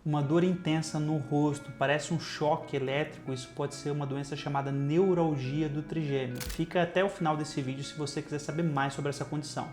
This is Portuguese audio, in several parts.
uma dor intensa no rosto, parece um choque elétrico, isso pode ser uma doença chamada neuralgia do trigêmeo. Fica até o final desse vídeo se você quiser saber mais sobre essa condição.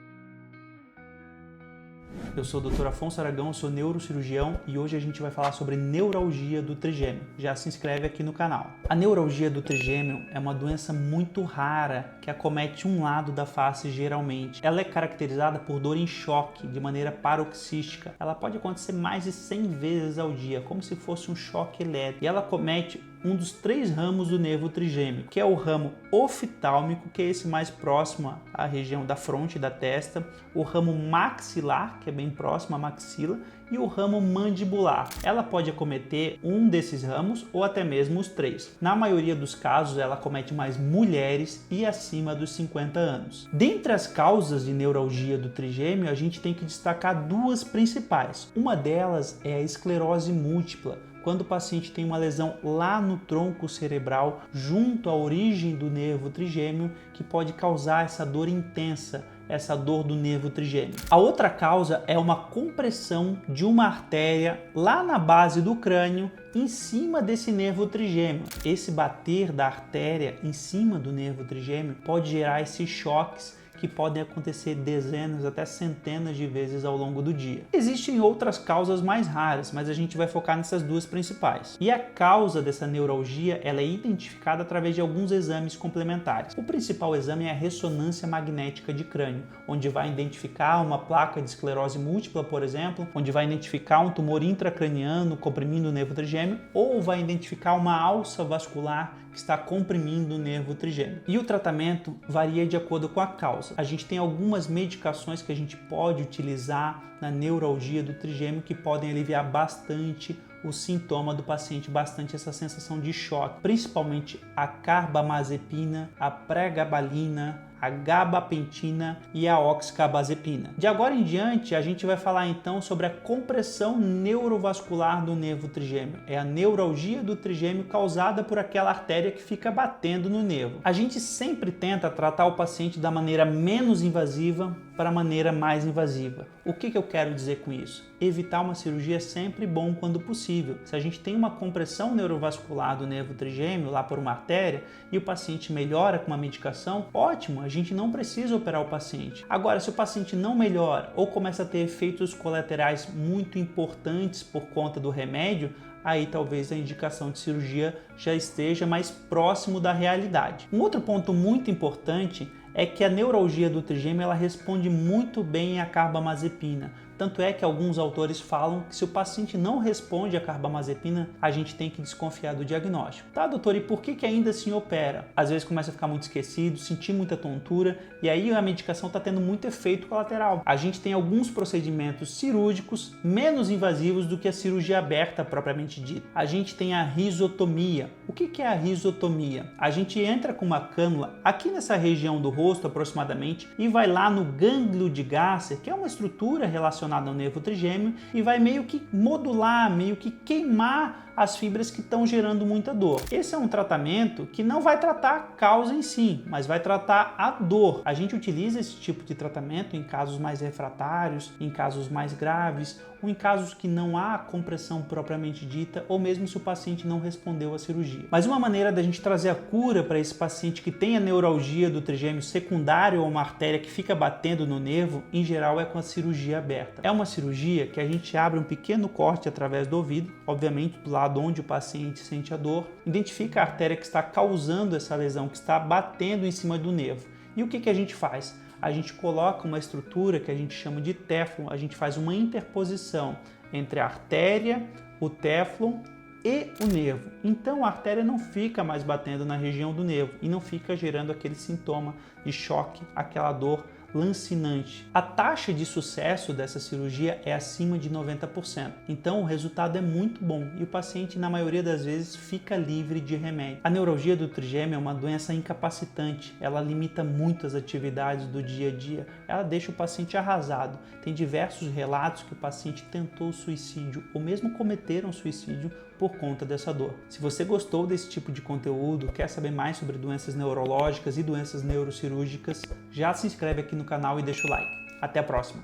Eu sou o Dr. Afonso Aragão, sou neurocirurgião e hoje a gente vai falar sobre neuralgia do trigêmeo. Já se inscreve aqui no canal. A neuralgia do trigêmeo é uma doença muito rara que acomete um lado da face geralmente. Ela é caracterizada por dor em choque, de maneira paroxística. Ela pode acontecer mais de 100 vezes ao dia, como se fosse um choque elétrico. E ela acomete um dos 3 ramos do nervo trigêmeo, que é o ramo oftálmico, que é esse mais próximo à região da fronte e da testa, o ramo maxilar, que é bem próximo à maxila, e o ramo mandibular. Ela pode acometer um desses ramos ou até mesmo os 3. Na maioria dos casos, ela acomete mais mulheres e acima dos 50 anos. Dentre as causas de neuralgia do trigêmeo, a gente tem que destacar 2 principais. Uma delas é a esclerose múltipla, quando o paciente tem uma lesão lá no tronco cerebral, junto à origem do nervo trigêmeo, que pode causar essa dor intensa, essa dor do nervo trigêmeo. A outra causa é uma compressão de uma artéria lá na base do crânio, em cima desse nervo trigêmeo. Esse bater da artéria em cima do nervo trigêmeo pode gerar esses choques que podem acontecer dezenas até centenas de vezes ao longo do dia. Existem outras causas mais raras, mas a gente vai focar nessas 2 principais. E a causa dessa neuralgia, ela é identificada através de alguns exames complementares. O principal exame é a ressonância magnética de crânio, onde vai identificar uma placa de esclerose múltipla, por exemplo, onde vai identificar um tumor intracraniano comprimindo o nervo trigêmeo, ou vai identificar uma alça vascular que está comprimindo o nervo trigêmeo. E o tratamento varia de acordo com a causa. A gente tem algumas medicações que a gente pode utilizar na neuralgia do trigêmeo que podem aliviar bastante o sintoma do paciente, bastante essa sensação de choque, principalmente a carbamazepina, a pregabalina, a gabapentina e a oxcarbazepina. De agora em diante, a gente vai falar então sobre a compressão neurovascular do nervo trigêmeo. É a neuralgia do trigêmeo causada por aquela artéria que fica batendo no nervo. A gente sempre tenta tratar o paciente da maneira menos invasiva para a maneira mais invasiva. O que eu quero dizer com isso? Evitar uma cirurgia é sempre bom quando possível. Se a gente tem uma compressão neurovascular do nervo trigêmeo lá por uma artéria e o paciente melhora com uma medicação, ótimo, a gente não precisa operar o paciente. Agora, se o paciente não melhora ou começa a ter efeitos colaterais muito importantes por conta do remédio, aí talvez a indicação de cirurgia já esteja mais próximo da realidade. Um outro ponto muito importante é que a neuralgia do trigêmeo ela responde muito bem à carbamazepina. Tanto é que alguns autores falam que se o paciente não responde à carbamazepina, a gente tem que desconfiar do diagnóstico. Tá, doutor, e por que ainda assim opera? Às vezes começa a ficar muito esquecido, sentir muita tontura, e aí a medicação está tendo muito efeito colateral. A gente tem alguns procedimentos cirúrgicos menos invasivos do que a cirurgia aberta propriamente dita. A gente tem a risotomia. O que é a risotomia? A gente entra com uma cânula aqui nessa região do rosto aproximadamente e vai lá no gânglio de Gasser, que é uma estrutura relacionada ao nervo trigêmeo, e vai meio que modular, meio que queimar as fibras que estão gerando muita dor. Esse é um tratamento que não vai tratar a causa em si, mas vai tratar a dor. A gente utiliza esse tipo de tratamento em casos mais refratários, em casos mais graves, ou em casos que não há compressão propriamente dita, ou mesmo se o paciente não respondeu à cirurgia. Mas uma maneira da gente trazer a cura para esse paciente que tem a neuralgia do trigêmeo secundário a uma artéria que fica batendo no nervo, em geral é com a cirurgia aberta. É uma cirurgia que a gente abre um pequeno corte através do ouvido, obviamente do lado onde o paciente sente a dor, identifica a artéria que está causando essa lesão, que está batendo em cima do nervo. E o que a gente faz? A gente coloca uma estrutura que a gente chama de téflon, a gente faz uma interposição entre a artéria, o téflon e o nervo. Então a artéria não fica mais batendo na região do nervo e não fica gerando aquele sintoma de choque, aquela dor lancinante. A taxa de sucesso dessa cirurgia é acima de 90%. Então o resultado é muito bom e o paciente, na maioria das vezes, fica livre de remédio. A neuralgia do trigêmeo é uma doença incapacitante. Ela limita muito as atividades do dia a dia. Ela deixa o paciente arrasado. Tem diversos relatos que o paciente tentou suicídio ou mesmo cometeram suicídio por conta dessa dor. Se você gostou desse tipo de conteúdo, quer saber mais sobre doenças neurológicas e doenças neurocirúrgicas, já se inscreve aqui no canal e deixa o like. Até a próxima!